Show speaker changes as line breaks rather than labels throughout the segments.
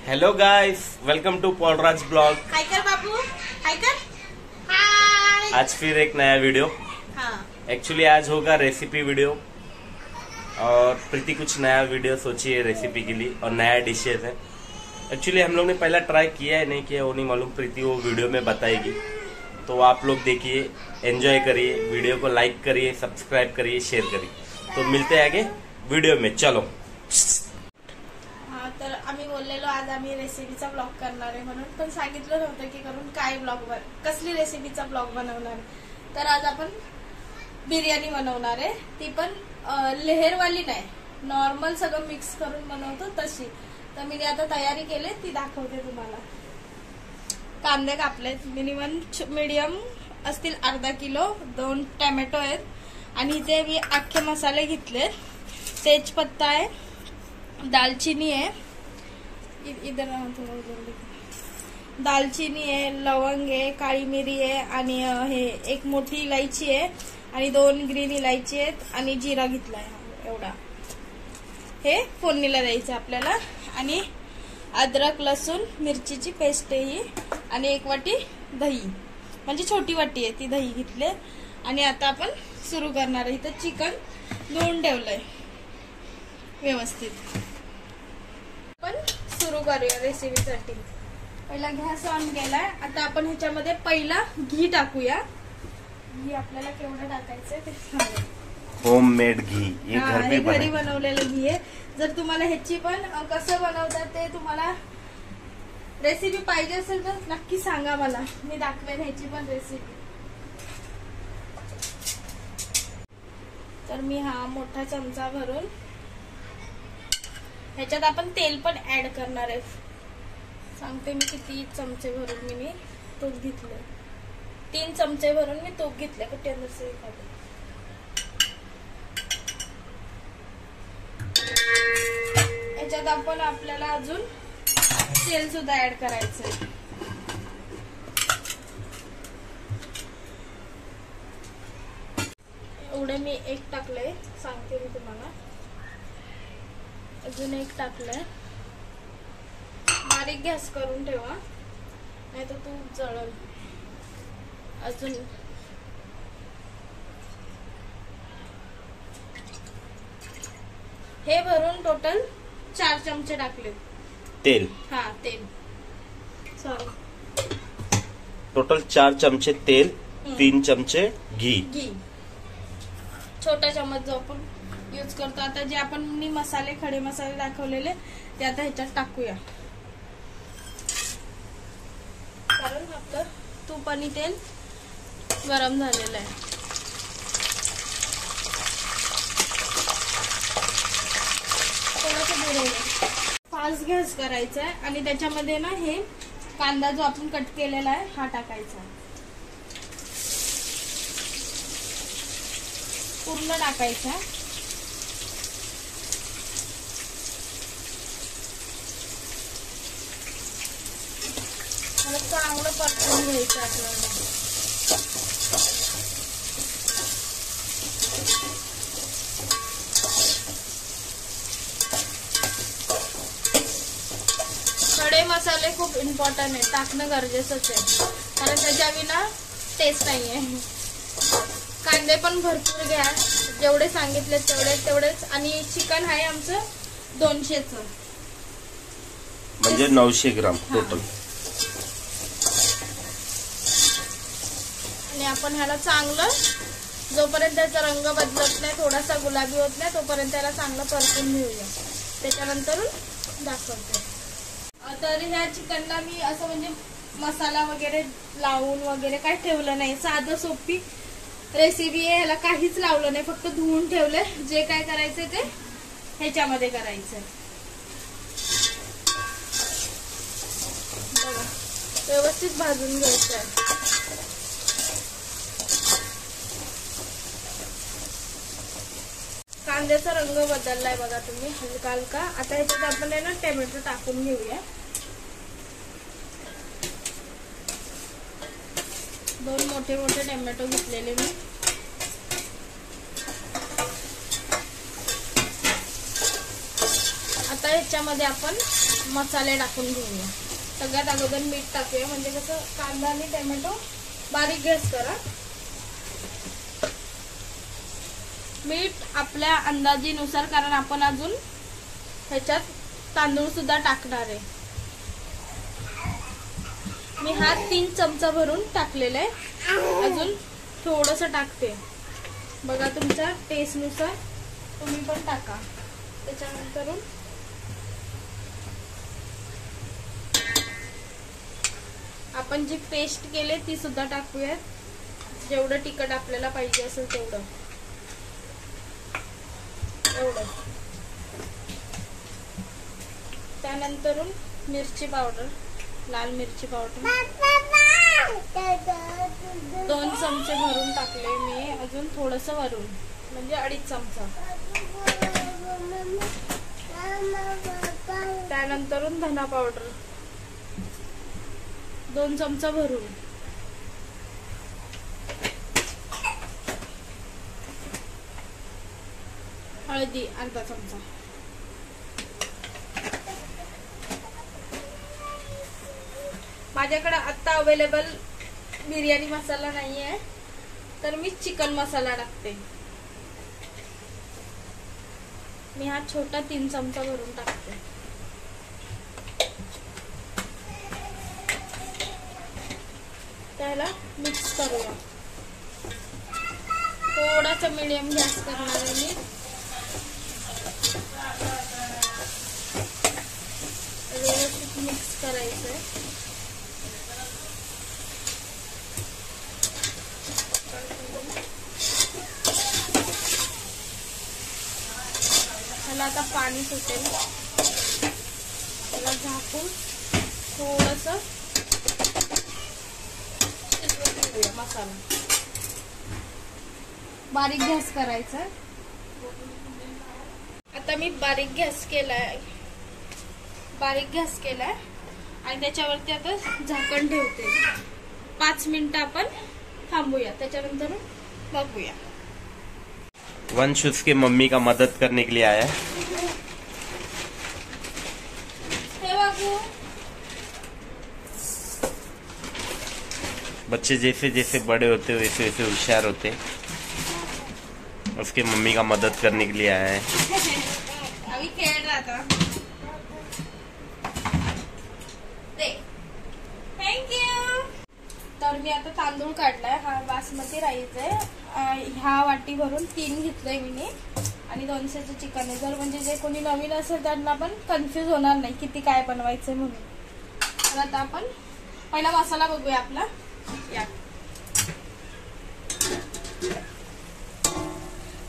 Hello guys, welcome to Paulraj blog.
Hi कर बाबू, हाय कर। हाय।
आज फिर एक नया वीडियो। एक्चुअली आज होगा रेसिपी वीडियो और प्रीति कुछ नया वीडियो सोची है रेसिपी के लिए और नया डिशेज है। एक्चुअली हम लोग ने पहला ट्राई किया है, नहीं किया वो नहीं मालूम, प्रीति वो वीडियो में बताएगी। तो आप लोग देखिए, एंजॉय करिए, वीडियो को लाइक करिए, सब्सक्राइब करिए, शेअर करिए। तो मिलते हैं आगे वीडियो में, चलो।
तर आम्ही बोललेलो आज आम्ही रेसिपीचा ब्लॉग करणार आहे म्हणून, पण सांगितलं नव्हतं की करून काय ब्लॉग कसली रेसिपीचा ब्लॉग बनवणार। तर आज आपण बिर्याणी बनवणार आहे, ती पण लेहरवाली नाही, नॉर्मल सगळं मिक्स करून बनवतो तशी। तर मी आता तयारी केली, ती दाखवते तुम्हाला। कांदे कापलेत, मिनिमम मीडियम असतील अर्धा किलो, 2 टोमॅटो आहेत आणि इथे मी अख्खे मसाले घेतले। तेजपत्ता आहे, दालचीनी आहे, इधर दालचीनी आहे, लवंग आहे, काळी मिरी आहे आणि हे एक मोठी इलायची आहे आणि 2 ग्रीन इलायची आहेत आणि जिरा घेतलाय एवढा। हे फोडणीला द्यायचं आपल्याला आणि अद्रक लसूण मिरचीची पेस्ट आहे ही आणि 1 वाटी दही, म्हणजे छोटी वाटी आहे ती दही घेतले। आणि आता आपण सुरू करणार आहे। इथं चिकन धुवून ठेवलंय व्यवस्थित। आपण सुरू करूया रेसिपीसाठी। पहिला गॅस ऑन केलाय, आता आपण ह्याच्यामध्ये पहिला घी टाकूया। घी आपल्याला केवढं टाकायचंय ते सांगा।
होममेड घी, ये घर पे
घरी बनवलेलं घी आहे। जर तुम्हाला ह्याची पण कसं बनवतात ते तुम्हाला रेसिपी पाहिजे असेल तर नक्की सांगा मला, मी दाखवेन ह्याची पण रेसिपी। तर मी हा मोठा चमचा भरून ह्याच्यात आपण तेल पण ऍड करणार आहे। सांगते मी किती चमचे भरून मी तूप घेतलं। 3 चमचे भरून मी तूप घेतले कंटेनर से। ह्याच्यात आपण आपल्याला अजून तेल सुद्धा ऍड करायचंय। एवढे मी 1 टाकलंय, सांगते मी तुम्हाला। अजून 1 टाकलंय। बारीक गॅस करून ठेवा, नाही तर तूप जळल। अजून हे भरून टोटल 4 चमचे टाकले
तेल।
हा तेल, सॉरी,
टोटल 4 चमचे तेल, 3 चमचे घी। छोटा चम्मच जो आपण यूज करतो। आता जे आपण मसाले, खडे मसाले दाखवलेले ते आता ह्याच्यात टाकूया, कारण आपलं तूप आणि तेल गरम झालेलं आहे। फास्ट गॅस करायचा आहे आणि त्याच्यामध्ये ना हे कांदा जो आपण कट केलेला आहे हा टाकायचा, पूर्ण टाकायचा। चांगलं परतून घ्यायचं आपल्याला। खडे मसाले खूप इम्पॉर्टंट आहे, टाकणं गरजेचंच आहे, कारण त्याच्या विना टेस्ट नाहीये। कांदे पण भरपूर घ्या, जेवढे सांगितले तेवढेच। आणि चिकन आहे आमचं 200चं, म्हणजे 900 ग्राम टोटल।
आणि आपण ह्याला चांगलं, जोपर्यंत त्याचा रंग बदलत नाही, थोडासा गुलाबी होत नाही, तोपर्यंत त्याला चांगलं परतून घेऊया। त्याच्यानंतर दाखवते। तर ह्या चिकनला मी असं म्हणजे मसाला वगैरे लावून वगैरे काय ठेवलं नाही, साधं सोपी रेसिपी आहे। ह्याला काहीच लावलं नाही, फक्त धुवून ठेवले। जे काय करायचंय ते ह्याच्यामध्ये करायचंय। बघा, व्यवस्थित भाजून घ्यायचं आहे। कांद्याचा रंग बदललाय बघा तुम्ही, हलका हलका। आता ह्याच्यात आपण आहे ना टोमॅटो टाकून घेऊया। 2 मोठे मोठे टोमॅटो घेतलेले मी। आता ह्याच्यामध्ये आपण मसाले टाकून घेऊया. सगळ्यात अगोदर मीठ टाकूया, म्हणजे कसं कांदा आणि टोमॅटो बारीक गॅस करा. मीठ आपल्या अंदाजीनुसार, कारण आपण अजून ह्याच्यात तांदूळ सुद्धा टाकणार आहे. मी हा 3 चमचा भरून टाकलेला आहे. अजून थोडस टाकते, बघा तुमच्या टेस्ट नुसार तुम्ही पण टाका. त्याच्यानंतर आपण जी पेस्ट केले ती सुद्धा टाकूयात, जेवढं तिखट आपल्याला पाहिजे असेल तेवढं. त्यानंतर मिरची पावडर, लाल मिरची पावडर 2 चमचे भरून टाकले मी. अजून थोडस वरून, म्हणजे 2.5 चमचा. त्यानंतर धना पावडर 2 चमचा भरून. हळदी अर्धा चमचा. माझ्याकडे आता अवेलेबल बिर्याणी मसाला नाही आहे, तर मी चिकन मसाला टाकते. मी हा छोटा 3 चमचा भरून टाकते. त्याला मिक्स करूया. थोडासा मीडियम गॅस करणार आहे मी. व्यवस्थित मिक्स करायचं आहे. आता पाणी सुटेल, त्याला झाकून थोडस मसाला. बारीक गॅस करायचा. आता मी बारीक गॅस केलाय आणि त्याच्यावरती आता झाकण ठेवते. 5 मिनिटं आपण थांबूया, त्याच्यानंतर बघूया.
वंश उसके मम्मी का मदद करने के लिए आया है. बच्चे जैसे जैसे बड़े होते वैसे वैसे होशियार होते. उसके मम्मी का मदद करने के लिए आया है.
अभी खेल रहा था. Thank you. तर मी आता तांदूळ काढलाय. हा बासमती राईस आहे. ह्या वाटी भरून 3 घेतलंय मी आणि 200चं चिकन आहे. जर म्हणजे जे कोणी नवीन असेल त्यांना पण कन्फ्युज होणार नाही किती काय बनवायचंय म्हणून. तर आता आपण पहिला मसाला बघूया आपला.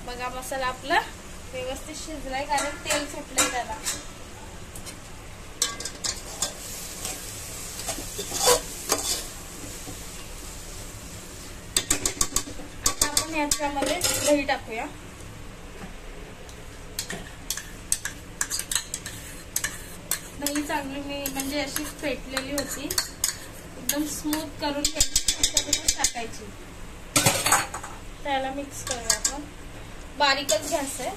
बघा मसाला आपला व्यवस्थित शिजलाय, कारण तेल सुटलंय त्याला. आता आपण याच्यामध्ये दही टाकूया. दही चांगली मी म्हणजे अशी फेटलेली होती, एकदम स्मूथ करून टाकायची. त्याला मिक्स करूया आपण. बारीकच गॅस आहे.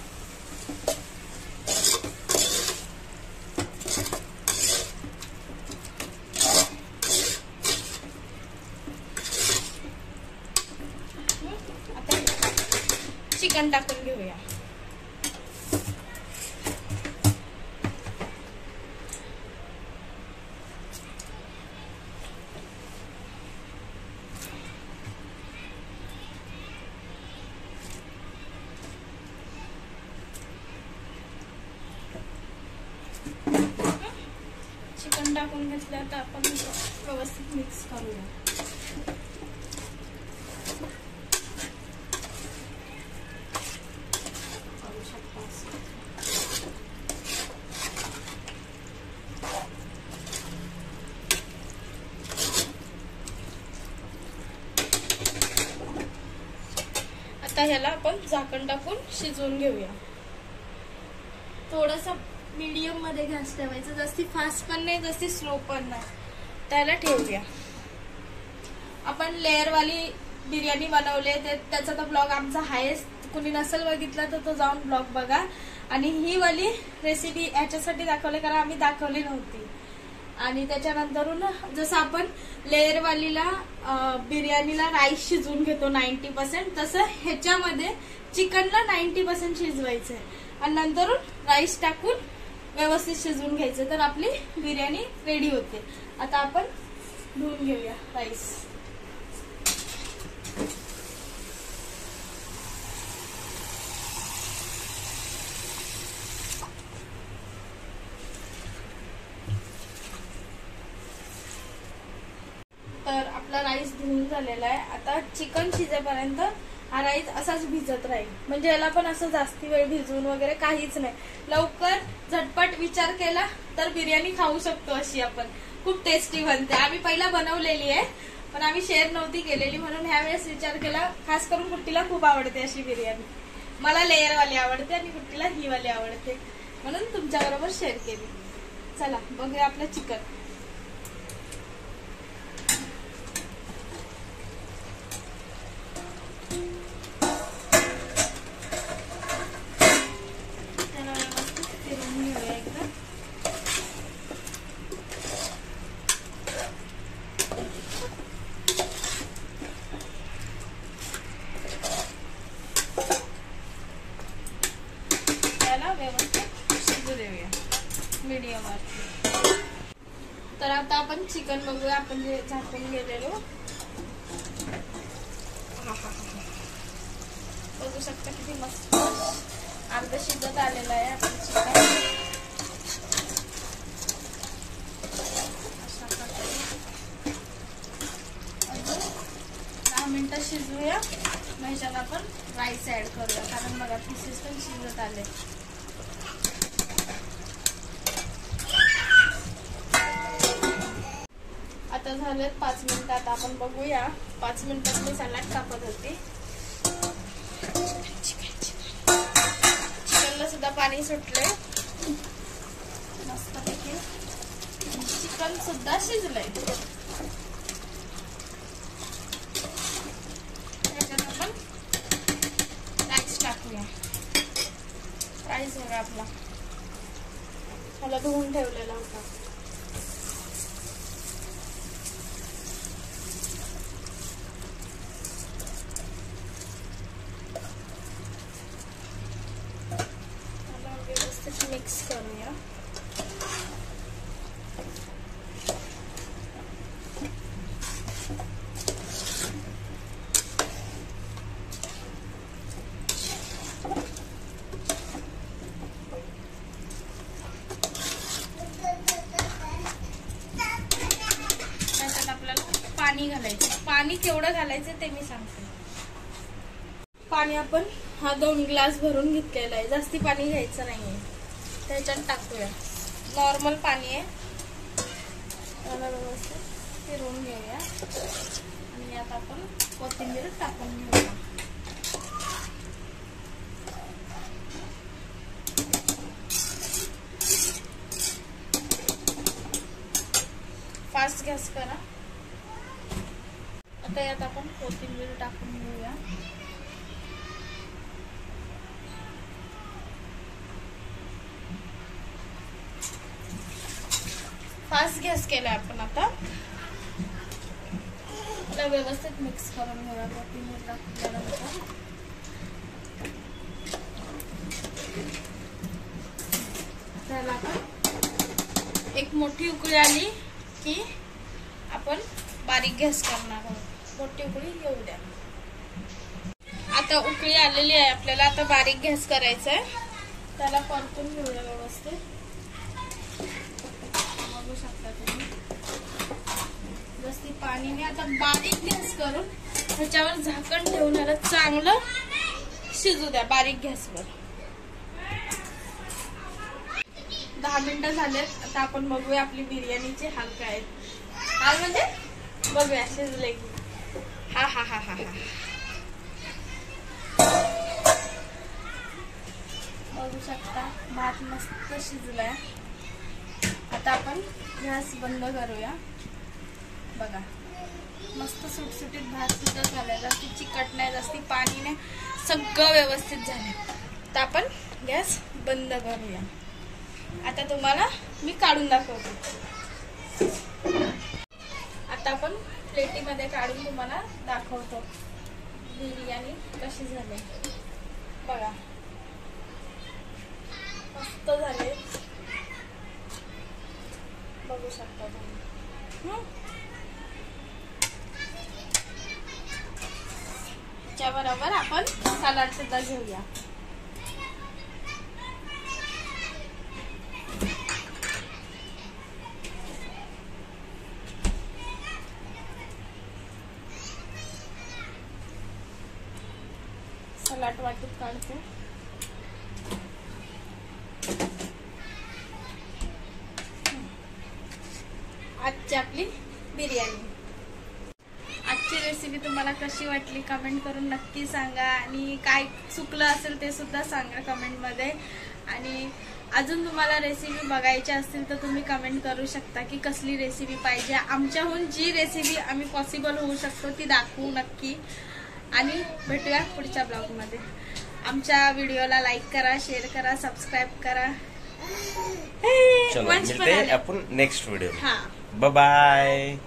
आता चिकन टाकून घेऊया. चिकन टाकून घेतलं तर आपण व्यवस्थित मिक्स करूया. आता ह्याला आपण झाकण टाकून शिजवून घेऊया. थोडस मीडियम मध्ये गॅस ठेवायचा. जास्ती फास्ट पण नाही, जास्ती स्लो पण नाही. त्याला ठेवूया. आपण लेअर वाली बिर्याणी बनवली, त्याचा तो ब्लॉग आमचा आहेच. कुणी नसेल बघितला तर तो जाऊन ब्लॉग बघा. आणि ही वाली रेसिपी याच्यासाठी दाखवली कारण आम्ही दाखवली नव्हती. आणि त्याच्यानंतरून जसं आपण लेअर वालीला बिर्याणीला राईस शिजवून घेतो 90%, तसं ह्याच्यामध्ये चिकनला 90% शिजवायचं आहे आणि नंतर राईस टाकून व्यवस्थित शिजवून घ्यायचं, तर आपली बिर्याणी रेडी होते. आता आपण धुवून घेऊया राईस. तर आपला राईस धुवून झालेला आहे. आता चिकन शिजेपर्यंत हा राईस असाच भिजत राहील, म्हणजे याला पण असं जास्ती वेळ भिजवून वगैरे काहीच नाही. लवकर झटपट विचार केला तर बिर्याणी खाऊ शकतो अशी आपण. खूप टेस्टी बनते. आम्ही पहिला बनवलेली आहे पण आम्ही शेअर नव्हती केलेली, म्हणून ह्या वेळेस विचार केला. खास करून कुट्टीला खूप आवडते अशी बिर्याणी. मला लेअरवाली आवडते आणि कुट्टीला ही वाली आवडते, म्हणून तुमच्याबरोबर शेअर केली. चला बघूया आपलं चिकन. व्यवस्थित शिजू देऊया मीडियम वरती. तर आता आपण चिकन बघूया, आपण जे झाकून गेलेलो. बघू शकता किती मस्त अर्ध शिजत आलेलं आहे आपलं चिकन. अशा प्रकारे 10 मिनिटं शिजवूया. ह्याच्यात आपण राईस ऍड करूया, कारण बघा पीसेस पण शिजत आले. आता झालेत 5 मिनिटं. आता आपण बघूया. 5 मिनिटात मी सॅलड कापत होती. चिकनला सुद्धा पाणी सुटले मस्तपैकी. चिकन सुद्धा शिजलंय. त्याच्यात आपण राईस टाकूया. राईस बघा आपला मला धुवून ठेवलेला होता. मिक्स करूया. त्याच्यात आपल्याला पाणी घालायचं. पाणी केवढं घालायचं ते मी सांगते. पाणी आपण 2 ग्लास भरून घेतलेलं आहे. जास्ती पाणी घ्यायचं नाहीये. त्याच्यात टाकूया. नॉर्मल पाणी आहे. त्याला व्यवस्थित फिरवून घेऊया आणि यात आपण कोथिंबीर टाकून घेऊया. फास्ट गॅस करा. आता यात आपण कोथिंबीर टाकून घेऊया. फास्ट गॅस केला आपण. आता व्यवस्थित मिक्स करून घेऊया. कोथिंबीर टाकल्यानंतर त्याला आपण एक मोठी उकळी आली की आपण बारीक गॅस करणार आहोत. मोठी उकळी येऊ द्या. आता उकळी आलेली आहे आपल्याला. आता बारीक गॅस करायचा आहे. त्याला परतून घेऊया व्यवस्थित. बघू शकता तुम्ही जास्ती पाणी नाही. आता बारीक गॅस करून ह्याच्यावर झाकण ठेवून याला चांगलं शिजू द्या बारीक गॅसवर. 10 मिनिटं झालेत. आता आपण बघूया आपली बिर्याणीचे हाल काय आहेत. हाल म्हणजे बघूया शिजले की. हा हा हा हा हा बघू शकता भात मस्त शिजलाय. आता आपण गॅस बंद करूया. बघा मस्त सुटसुटीत भात सुद्धा झालाय. जास्ती चिकट नाही, जास्ती पाणी नाही, सगळं व्यवस्थित झालंय. तर आपण गॅस बंद करूया. आता तुम्हाला मी काढून दाखवते. आता आपण प्लेटीमध्ये काढून तुम्हाला दाखवतो बिर्याणी कशी झाली. बघा मस्त झाले, बघू शकता तुम्ही. त्याबरोबर आपण सलाड सुद्धा घेऊया. सलाड वाटीत काढते. आजची आपली बिर्याणी. आजची रेसिपी तुम्हाला कशी वाटली कमेंट करून नक्की सांगा. आणि काय चुकलं असेल ते सुद्धा सांगा कमेंटमध्ये. आणि अजून तुम्हाला रेसिपी बघायची असतील तर तुम्ही कमेंट करू शकता की कसली रेसिपी पाहिजे. आमच्याहून जी रेसिपी आम्ही पॉसिबल होऊ शकतो ती दाखवू नक्की. आणि भेटूया पुढच्या ब्लॉगमध्ये. आमच्या व्हिडिओला लाईक करा, शेअर करा, सबस्क्राईब करा.
चलो मिलते हैं अपन नेक्स्ट वीडियो में. Bye bye.